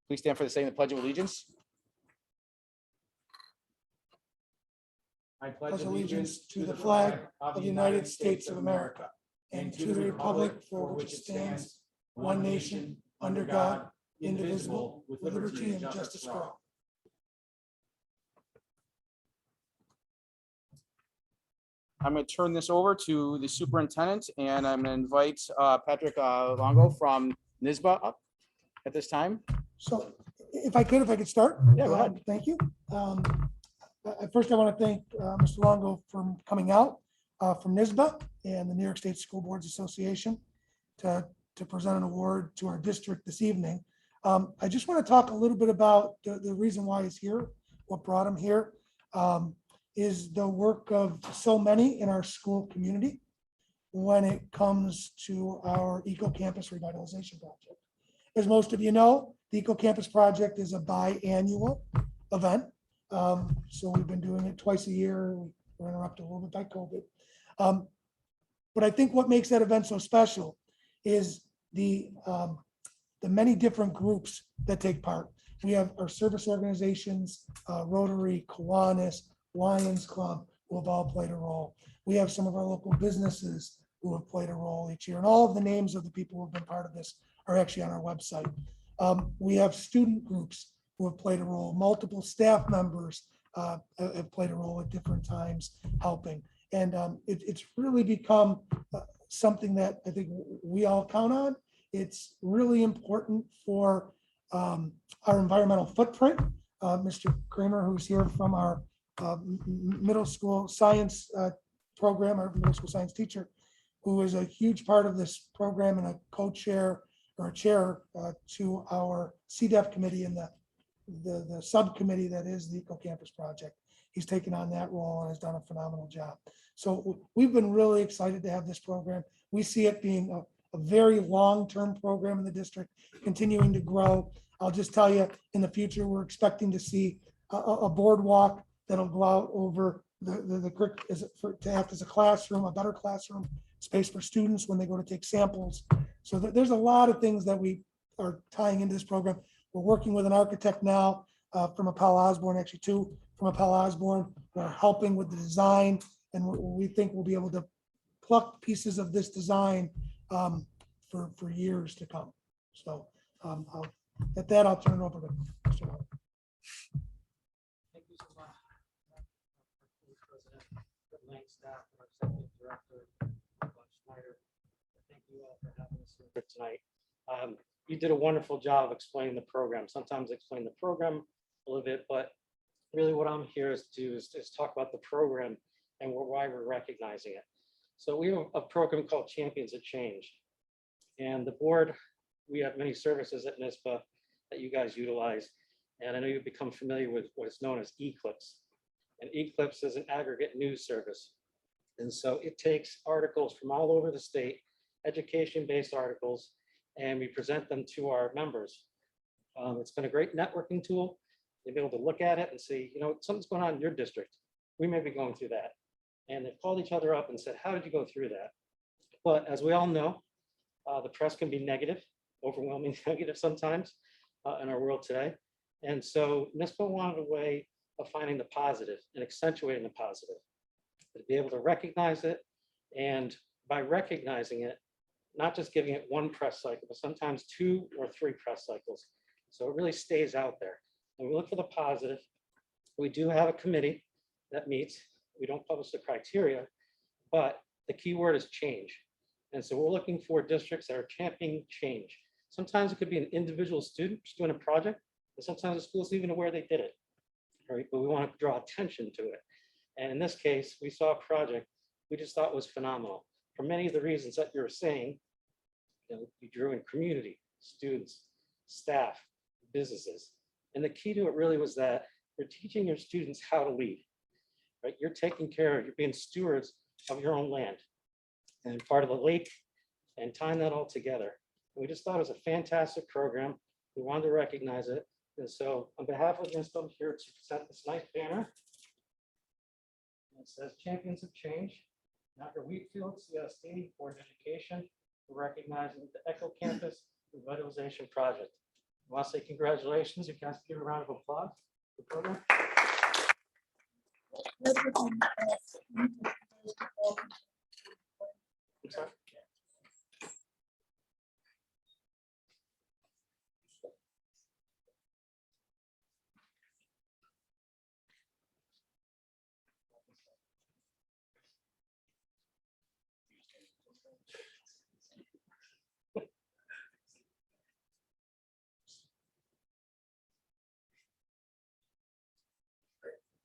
Please stand for the saying of the Pledge of Allegiance. I pledge allegiance to the flag of the United States of America and to the republic for which it stands, one nation, under God, indivisible, with liberty and justice for all. I'm going to turn this over to the superintendent, and I'm going to invite Patrick Longo from NYSBA up at this time. So if I could start. Yeah, go ahead. Thank you. First, I want to thank Mr. Longo for coming out from NYSBA and the New York State School Boards Association to present an award to our district this evening. I just want to talk a little bit about the reason why he's here, what brought him here. Is the work of so many in our school community when it comes to our Eco-Campus Revitalization Project. As most of you know, the Eco-Campus Project is a biannual event. So we've been doing it twice a year. We're interrupted a little bit by COVID. But I think what makes that event so special is the many different groups that take part. We have our service organizations, Rotary, Kiwanis, Lions Club, who have all played a role. We have some of our local businesses who have played a role each year, and all of the names of the people who have been part of this are actually on our website. We have student groups who have played a role. Multiple staff members have played a role at different times helping. And it's really become something that I think we all count on. It's really important for our environmental footprint. Mr. Kramer, who's here from our middle school science program, our middle school science teacher, who is a huge part of this program and a co-chair or a chair to our CDEF committee and the subcommittee that is the Eco-Campus Project. He's taken on that role and has done a phenomenal job. So we've been really excited to have this program. We see it being a very long-term program in the district, continuing to grow. I'll just tell you, in the future, we're expecting to see a boardwalk that'll go out over the creek to act as a classroom, a better classroom space for students when they go to take samples. So there's a lot of things that we are tying into this program. We're working with an architect now from Appel Osborne, actually two from Appel Osborne. We're helping with the design, and we think we'll be able to pluck pieces of this design for years to come. So at that, I'll turn it over to Mr. Longo. Thank you so much, President, Lane staff, our executive director, Schneider. Thank you all for having us here tonight. You did a wonderful job explaining the program. Sometimes I explain the program a little bit, but really what I'm here is to talk about the program and why we're recognizing it. So we have a program called Champions of Change. And the board, we have many services at NYSBA that you guys utilize. And I know you've become familiar with what is known as Eclipse. And Eclipse is an aggregate news service. And so it takes articles from all over the state, education-based articles, and we present them to our members. It's been a great networking tool. They'll be able to look at it and see, you know, something's going on in your district. We may be going through that. And they've called each other up and said, how did you go through that? But as we all know, the press can be negative, overwhelmingly negative sometimes in our world today. And so NYSBA wanted a way of finding the positive and accentuating the positive, to be able to recognize it. And by recognizing it, not just giving it one press cycle, but sometimes 2 or 3 press cycles. So it really stays out there. And we look for the positive. We do have a committee that meets. We don't publish the criteria, but the key word is change. And so we're looking for districts that are championing change. Sometimes it could be an individual student just doing a project, and sometimes the school's even aware they did it, right? But we want to draw attention to it. And in this case, we saw a project we just thought was phenomenal. For many of the reasons that you're saying, you know, you drew in community, students, staff, businesses. And the key to it really was that you're teaching your students how to lead, right? You're taking care of, you're being stewards of your own land and part of the lake and tying that all together. And we just thought it was a fantastic program. We wanted to recognize it. And so on behalf of NYSBA, I'm here to present this nice banner. It says Champions of Change. Dr. Wheatfield's State Board of Education for recognizing the Eco-Campus Revitalization Project. Want to say congratulations? You guys give a round of applause for the program. I'm sorry.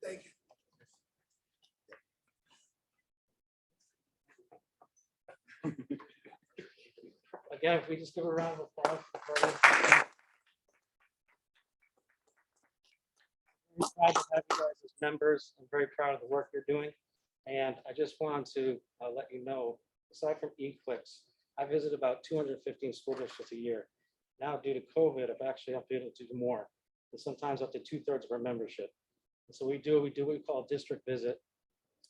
Thank you. Again, if we just give a round of applause. Very proud to have you guys as members. I'm very proud of the work you're doing. And I just wanted to let you know, aside from eClicks, I visit about 215 school districts a year. Now, due to COVID, I've actually been able to do more, and sometimes up to 2/3 of our membership. And so we do what we call a district visit.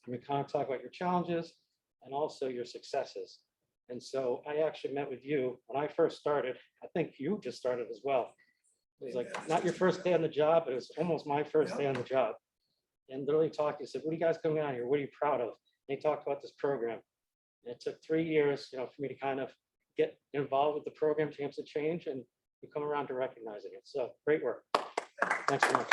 And we kind of talk about your challenges and also your successes. And so I actually met with you when I first started. I think you just started as well. It was like not your first day on the job, but it was almost my first day on the job. And literally talked, he said, "What are you guys coming out here? What are you proud of?" And they talked about this program. And it took 3 years, for me to kind of get involved with the program, chance to change, and we come around to recognizing it. So great work. Thanks so much.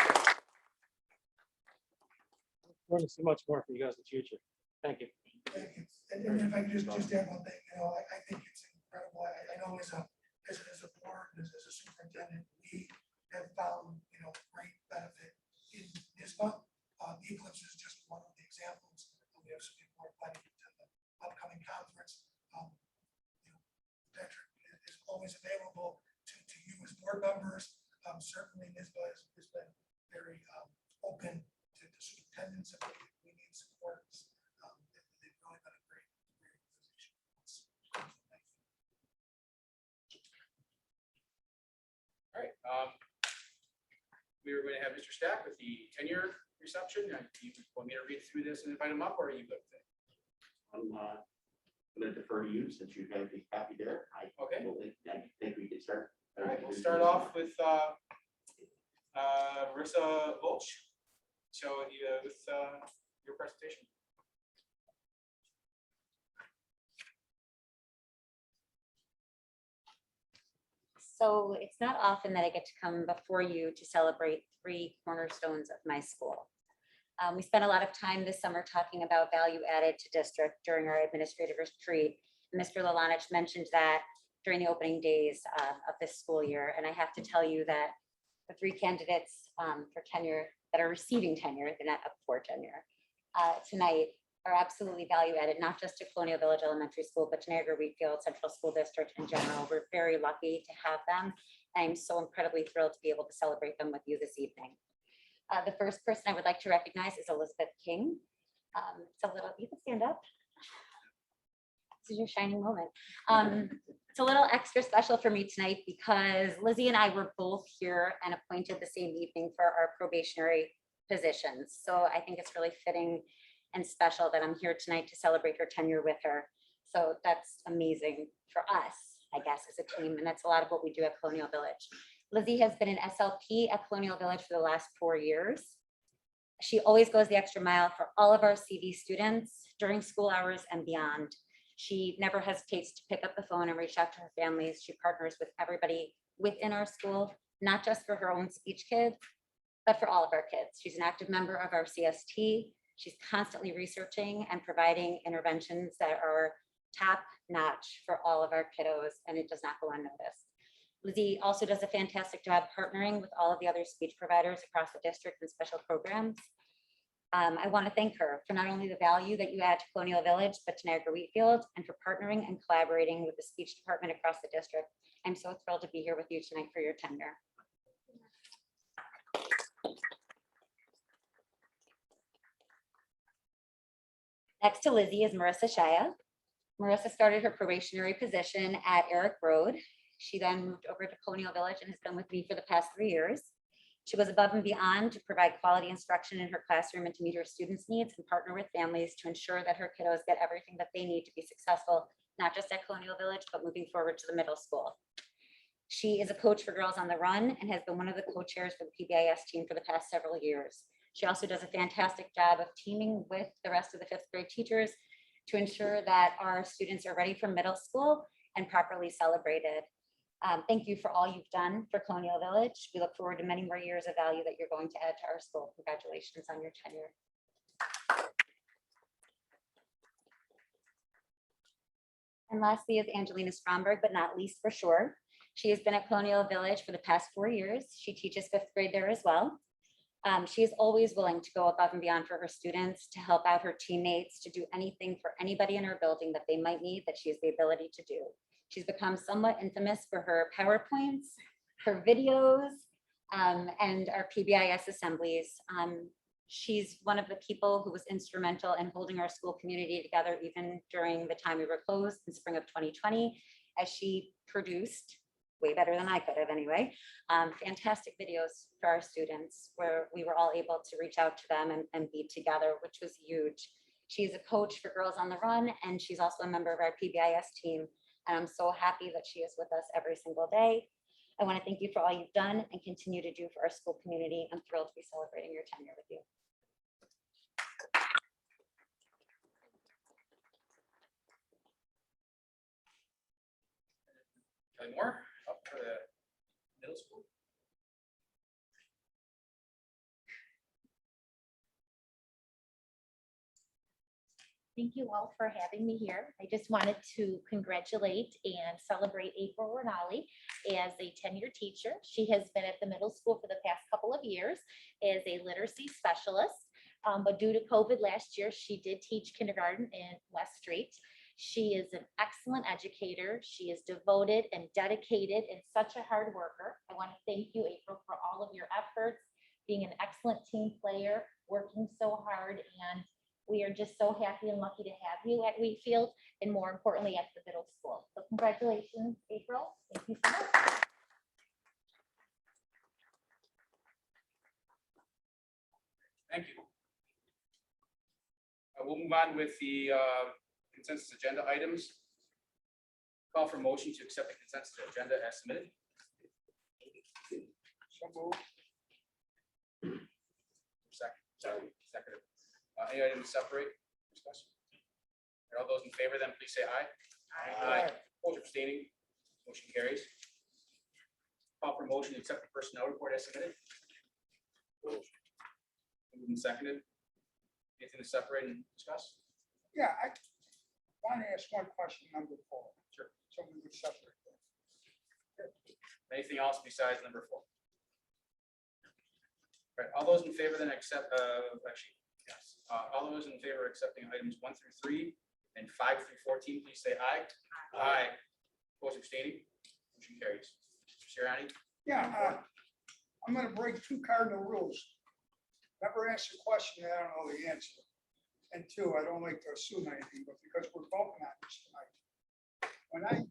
We're going to see much more from you guys in the future. Thank you. Thank you. And if I could just add one thing, I think it's incredible. I know as a board, as a superintendent, we have found, great benefit in NISBA. Eclipse is just one of the examples. We have some people who are planning to the upcoming conference. Patrick is always available to you as board members. Certainly NISBA has been very open to the superintendents if we need support. They've really been a great organization. All right. We were going to have Mr. Stack with the tenure reception. Do you want me to read through this and invite him up, or are you good with it? I'm going to defer to you since you have the copy there. I think we can start. All right, we'll start off with Marissa Volch. So with your presentation. So it's not often that I get to come before you to celebrate 3 cornerstones of my school. We spent a lot of time this summer talking about value added to district during our administrative retreat. Mr. Lalanich mentioned that during the opening days of this school year. And I have to tell you that the 3 candidates for tenure that are receiving tenure, they're not up for tenure, tonight are absolutely value added, not just to Colonial Village Elementary School, but to Niagara Wheatfield Central School District in general. We're very lucky to have them. I'm so incredibly thrilled to be able to celebrate them with you this evening. The first person I would like to recognize is Elizabeth King. You can stand up. This is your shining moment. It's a little extra special for me tonight because Lizzie and I were both here and appointed the same evening for our probationary positions. So I think it's really fitting and special that I'm here tonight to celebrate her tenure with her. So that's amazing for us, I guess, as a team. And that's a lot of what we do at Colonial Village. Lizzie has been an SLP at Colonial Village for the last 4 years. She always goes the extra mile for all of our CV students during school hours and beyond. She never hesitates to pick up the phone and reach out to her families. She partners with everybody within our school, not just for her own speech kids, but for all of our kids. She's an active member of our CST. She's constantly researching and providing interventions that are top notch for all of our kiddos, and it does not go unnoticed. Lizzie also does a fantastic job partnering with all of the other speech providers across the district and special programs. I want to thank her for not only the value that you add to Colonial Village, but to Niagara Wheatfield, and for partnering and collaborating with the speech department across the district. I'm so thrilled to be here with you tonight for your tenure. Next to Lizzie is Marissa Shaya. Marissa started her probationary position at Eric Road. She then moved over to Colonial Village and has been with me for the past 3 years. She was above and beyond to provide quality instruction in her classroom and to meet her students' needs and partner with families to ensure that her kiddos get everything that they need to be successful, not just at Colonial Village, but moving forward to the middle school. She is a coach for Girls on the Run and has been one of the co-chairs for the PBIS team for the past several years. She also does a fantastic job of teaming with the rest of the 5th grade teachers to ensure that our students are ready for middle school and properly celebrated. Thank you for all you've done for Colonial Village. We look forward to many more years of value that you're going to add to our school. Congratulations on your tenure. And lastly is Angelina Stromberg, but not least for sure. She has been at Colonial Village for the past 4 years. She teaches 5th grade there as well. She is always willing to go above and beyond for her students, to help out her teammates, to do anything for anybody in her building that they might need that she has the ability to do. She's become somewhat infamous for her PowerPoints, her videos, and our PBIS assemblies. She's one of the people who was instrumental in holding our school community together, even during the time we were closed in spring of 2020, as she produced, way better than I could have anyway, fantastic videos for our students where we were all able to reach out to them and be together, which was huge. She's a coach for Girls on the Run, and she's also a member of our PBIS team. And I'm so happy that she is with us every single day. I want to thank you for all you've done and continue to do for our school community. I'm thrilled to be celebrating your tenure with you. Kelly Moore, up for the middle school. Thank you all for having me here. I just wanted to congratulate and celebrate April Ornali as a tenured teacher. She has been at the middle school for the past couple of years as a literacy specialist. But due to COVID last year, she did teach kindergarten in West Street. She is an excellent educator. She is devoted and dedicated and such a hard worker. I want to thank you, April, for all of your efforts, being an excellent team player, working so hard, and we are just so happy and lucky to have you at Wheatfield, and more importantly, at the middle school. So congratulations, April. Thank you so much. Thank you. We'll move on with the consensus agenda items. Call for motion to accept the consensus agenda as submitted. So moved. Second. Any items to separate? Discussion. All those in favor, then please say aye. Aye. Opposed or abstaining? Motion carries. Call for motion to accept the personnel report as submitted. Moved and seconded. Anything to separate and discuss? Yeah, I want to ask one question, number 4. Sure. So we would separate that. Anything else besides number 4? Right, all those in favor then accept, actually, yes. All those in favor of accepting items 1 through 3 and 5 through 14, please say aye. Aye. Opposed, abstaining? Motion carries. Mr. Sirianni? Yeah, I'm going to break 2 cardinal rules. Never ask a question that I don't know the answer. And 2, I don't like to assume anything, but because we're voting on this tonight. When I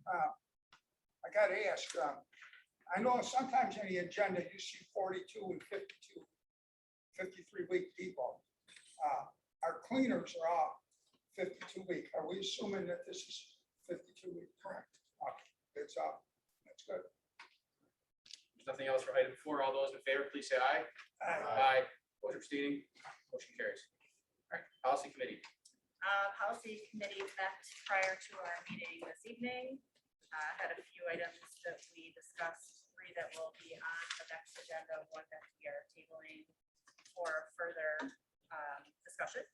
got asked, I know sometimes in the agenda you see 42 and 52, 53-week people. Our cleaners are all 52-week. Are we assuming that this is 52-week? Correct. Okay, that's up. That's good. There's nothing else for item 4. All those in favor, please say aye. Aye. Opposed or abstaining? Motion carries. All right, policy committee. Policy committee met prior to our meeting this evening. Had a few items that we discussed, 3 that will be on the next agenda, 1 that we are tabling for further discussion.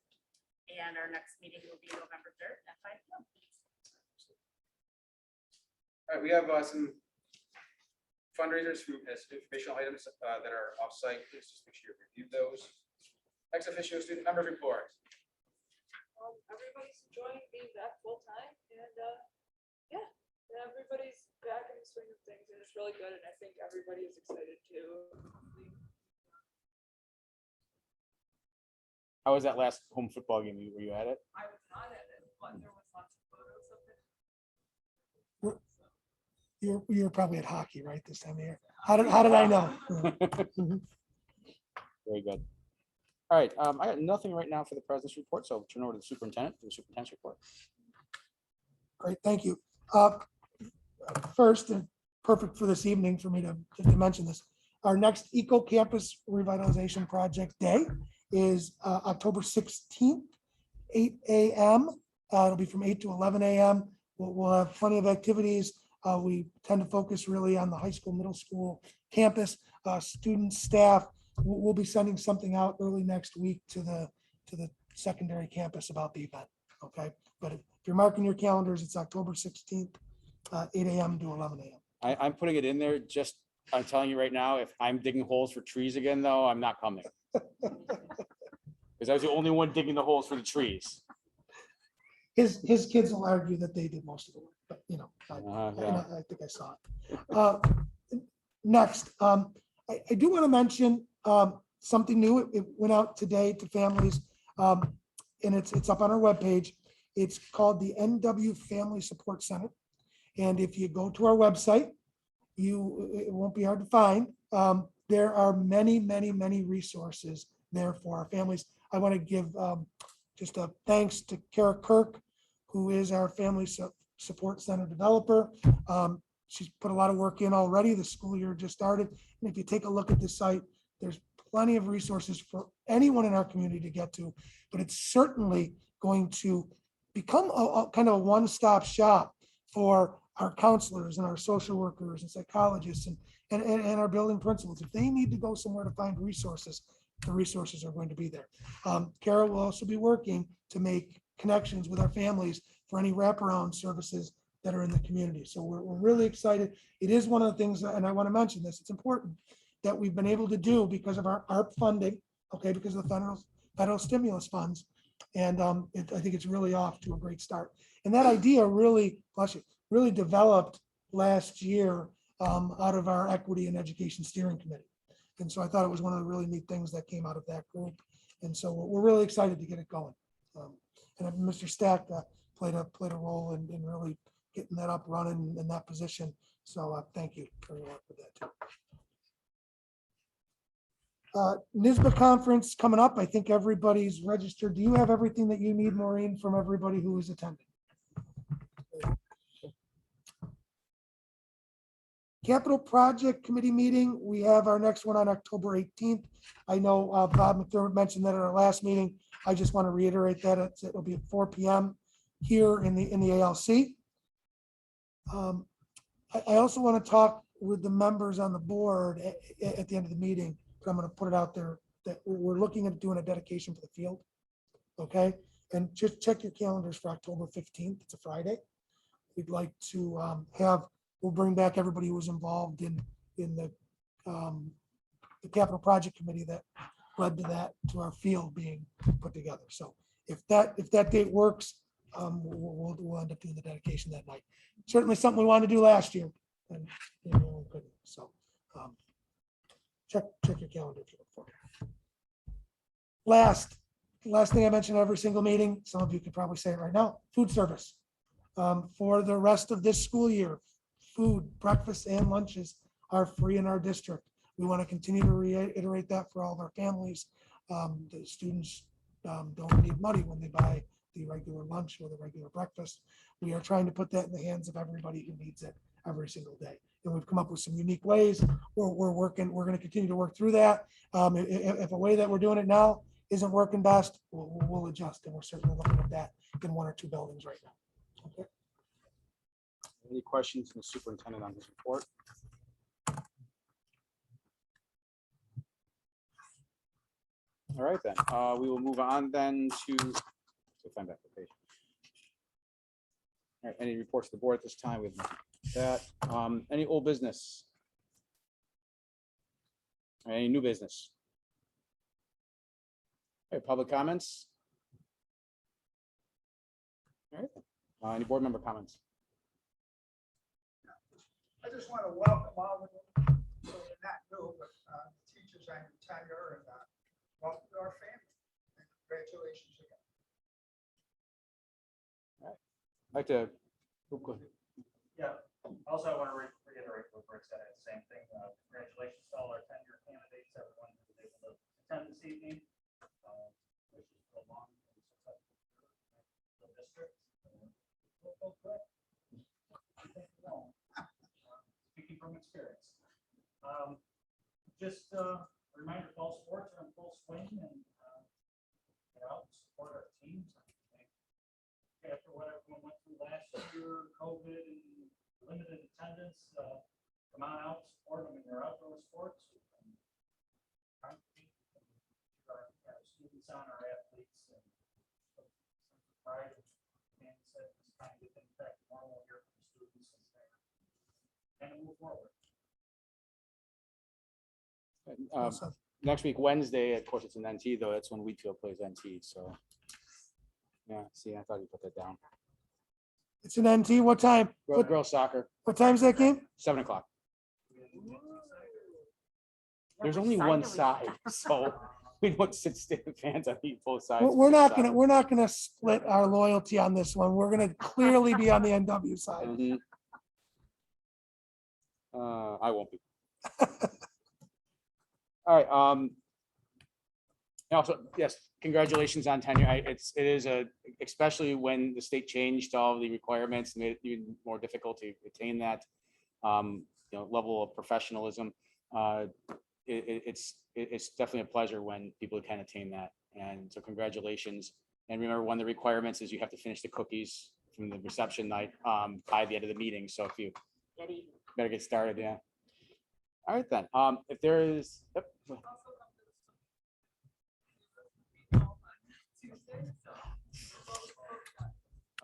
And our next meeting will be November 3rd at 5 p.m. All right, we have some fundraisers as informational items that are off-site. Please just make sure you review those. Ex officio student members report. Everybody's enjoying being back full time, and yeah, everybody's back in the swing of things, and it's really good. And I think everybody is excited to. How was that last home football game? Were you at it? I was not at it, but there was lots of photos of it. You're probably at hockey, right, this time of year? How did I know? Very good. All right, I got nothing right now for the president's report, so I'll turn over to the superintendent for the superintendent's report. Great, thank you. First, perfect for this evening for me to mention this. Our next Eco Campus Revitalization Project Day is October 16th, 8 a.m. It'll be from 8 to 11 a.m. We'll have plenty of activities. We tend to focus really on the high school, middle school campus, students, staff. We'll be sending something out early next week to the secondary campus about the event. Okay, but if you're marking your calendars, it's October 16th, 8 a.m. to 11 a.m. I'm putting it in there, just, I'm telling you right now, if I'm digging holes for trees again, though, I'm not coming. Because I was the only one digging the holes for the trees. His kids will argue that they did most of the work, but you know, Yeah. I think I saw it. Next, I do want to mention something new. It went out today to families, and it's up on our webpage. It's called the NW Family Support Center. And if you go to our website, it won't be hard to find. There are many, many, many resources there for our families. I want to give just a thanks to Kara Kirk, who is our Family Support Center developer. She's put a lot of work in already. The school year just started. And if you take a look at the site, there's plenty of resources for anyone in our community to get to, but it's certainly going to become a kind of a one-stop shop for our counselors and our social workers and psychologists and our building principals. If they need to go somewhere to find resources, the resources are going to be there. Kara will also be working to make connections with our families for any wraparound services that are in the community. So we're really excited. It is one of the things, and I want to mention this, it's important that we've been able to do because of our ARP funding, okay, because of the federal stimulus funds. And I think it's really off to a great start. And that idea really developed last year out of our Equity and Education Steering Committee. And so I thought it was one of the really neat things that came out of that group. And so we're really excited to get it going. And Mr. Stack played a role in really getting that up running in that position. So thank you for your work with that too. NISBA conference coming up. I think everybody's registered. Do you have everything that you need, Maureen, from everybody who is attending? Capital Project Committee meeting. We have our next one on October 18th. I know Bob McDermott mentioned that at our last meeting. I just want to reiterate that it'll be at 4 p.m. here in the ALC. I also want to talk with the members on the board at the end of the meeting, but I'm going to put it out there that we're looking at doing a dedication for the field. Okay. And just check your calendars for October 15th. It's a Friday. We'd like to we'll bring back everybody who was involved in the Capital Project Committee that led to our field being put together. So if that date works, we'll end up doing the dedication that night. Certainly something we wanted to do last year, and we couldn't. So check your calendar if you look for it. Last thing I mentioned every single meeting, some of you could probably say it right now, food service. For the rest of this school year, food, breakfast and lunches are free in our district. We want to continue to reiterate that for all of our families. The students don't need money when they buy the regular lunch or the regular breakfast. We are trying to put that in the hands of everybody who needs it every single day. And we've come up with some unique ways. We're going to continue to work through that. If a way that we're doing it now isn't working best, we'll adjust. And we're certainly looking at that in one or two buildings right now. Okay. Any questions from the superintendent on his report? All right, then. We will move on then to find back the page. All right, any reports to the board at this time? We have nothing like that. Any old business? Any new business? All right, public comments? All right. Any board member comments? I just want to welcome all of them, so they're not new, but teachers on your tenure, and welcome to our family. And congratulations again. I'd like to. Oh, go ahead. Yeah, also I want to reiterate what Rick said, the same thing. Congratulations to all our tenure candidates, everyone who was able to attend this evening. Which is a long and successful district. Speaking just a reminder, fall sports are in full swing and get out and support our teams. I think after what everyone went through last year, COVID and limited attendance, come on out, support them in their outdoor sports. Our students on our athletes and pride and said this kind of get things back to normal here for the students and move forward. Next week, Wednesday, of course, it's an NT though. That's when Wheatfield plays NT. So, yeah. See, I thought you put that down. It's an NT. What time? Girls soccer, What time's that game? 7 o'clock. There's only one side, so we don't sit fans on both sides. We're not gonna split our loyalty on this one. We're gonna clearly be on the NW side. Mhm. I won't be. All right. Also, yes, congratulations on tenure. It is especially when the state changed all the requirements, made it even more difficult to attain that level of professionalism. It's definitely a pleasure when people can attain that. And so congratulations. And remember, one of the requirements is you have to finish the cookies from the reception night by the end of the meeting. So if you better get started, yeah. All right then. If there is, yep.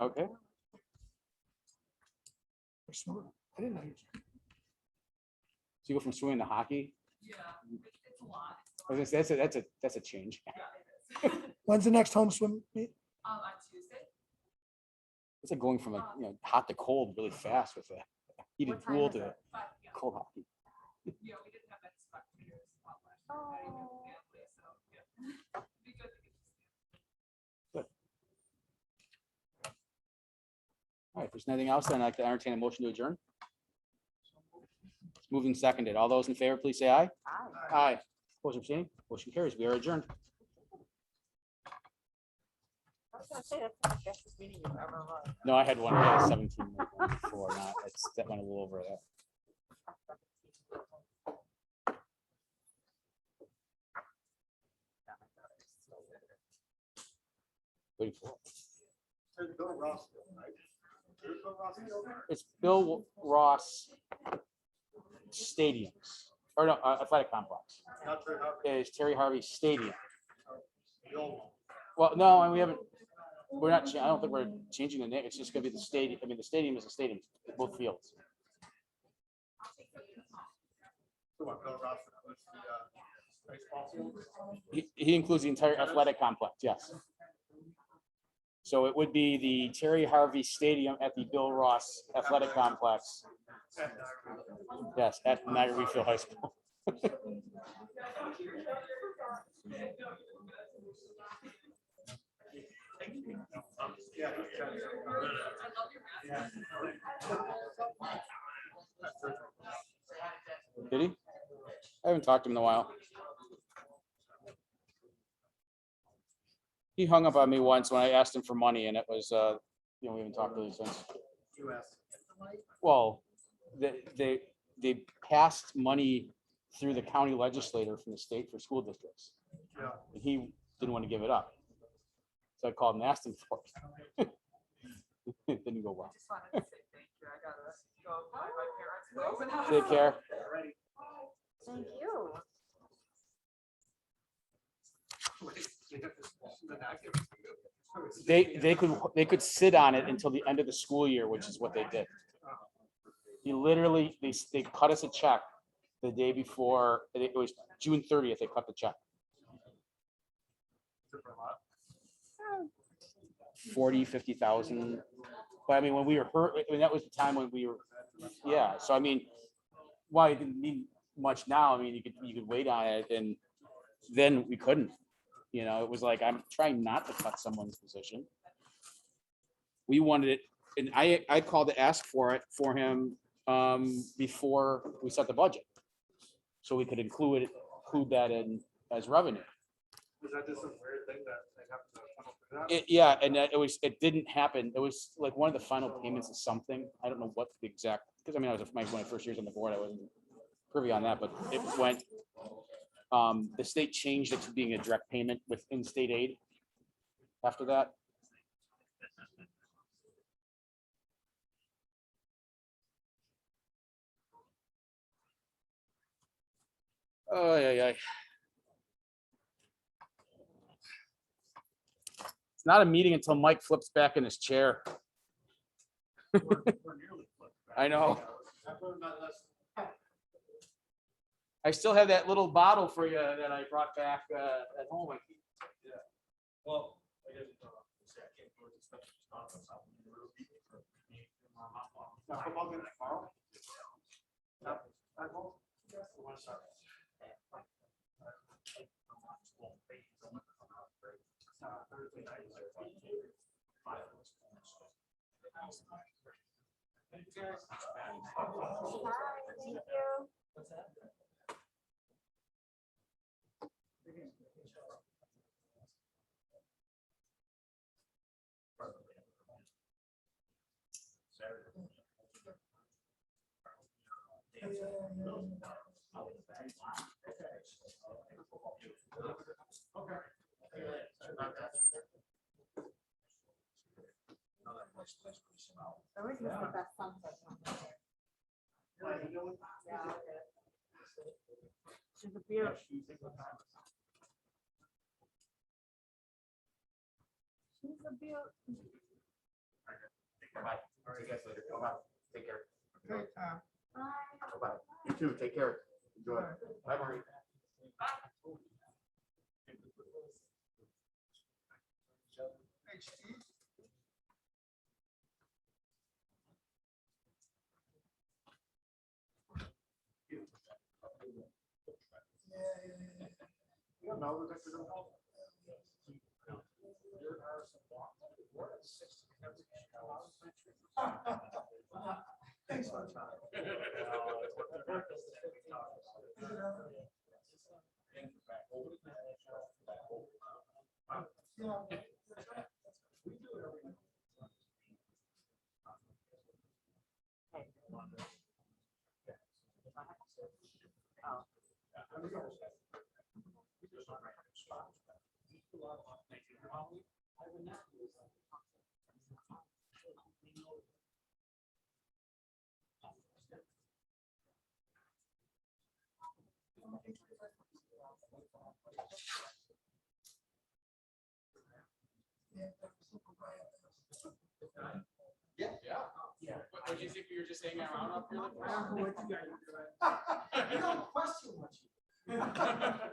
Okay. I didn't know. So you go from swimming to hockey? Yeah, it's a lot. I was gonna say, that's a change. When's the next home swim meet? On Tuesday. It's like going from hot to cold really fast with a heated What time pool is to it? 5 p.m. cold hockey. Yeah, we didn't have that spectators last year. So yeah. Be good to get to see. Good. All right, if there's nothing else, then I'd like to entertain a motion to adjourn. It's moved and seconded. All those in favor, please say aye. Aye. Aye. Opposed or abstaining? Motion carries. We are adjourned. I was gonna say that's the fastest meeting you've ever run. No, I had one. I had 17 before. Not that went a little over that. Waiting for it. It's Bill Ross Stadiums, or no, athletic complex. It's Terry Harvey Stadium. Well, no, and we haven't. We're not. I don't think we're changing the name. It's just going to be the stadium. I mean, the stadium is a stadium. Both fields. He includes the entire athletic complex. Yes. So it would be the Terry Harvey Stadium at the Bill Ross Athletic Complex. Yes, at Niagara Wheatfield High School. Did he? I haven't talked to him in a while. He hung up on me once when I asked him for money, and it was, we haven't talked really since. Well, they passed money through the county legislator from the state for school districts. And he didn't want to give it up. So I called and asked him for it. It didn't go well. Just wanted to say thank you. I gotta go find my parents. Take care. Thank you. They could sit on it until the end of the school year, which is what they did. He literally, they cut us a check the day before, it was June 30th, they cut the check. 40, 50,000. But I mean, when we were hurt, I mean, that was the time when we were, yeah. So I mean, while it didn't mean much now, I mean, you could wait on it, and then we couldn't. It was like, I'm trying not to cut someone's position. We wanted it, and I called to ask for it for him before we set the budget, so we could include that in as revenue. Was that just a weird thing that they have to come up with that? Yeah, and it didn't happen. It was like one of the final payments of something. I don't know what the exact, because I mean, when I first years on the board, I wasn't privy on that, but it went, the state changed it to being a direct payment with in-state aid after that. Oh, yeah. It's not a meeting until Mike flips back in his chair. I know. I still have that little bottle for you that I brought back at home. Well, I guess, say I can't go to special stuff. Now, football game tomorrow? She's a beer. She's a beer. Bye. All right, guys, later. Bye. Take care. Great time. Bye. You too. Take care. Enjoy. Bye, Marie. Thanks for the time. Yeah. Yeah. What did you think we were just hanging around up here? I don't know what you guys are doing. You don't question what you do.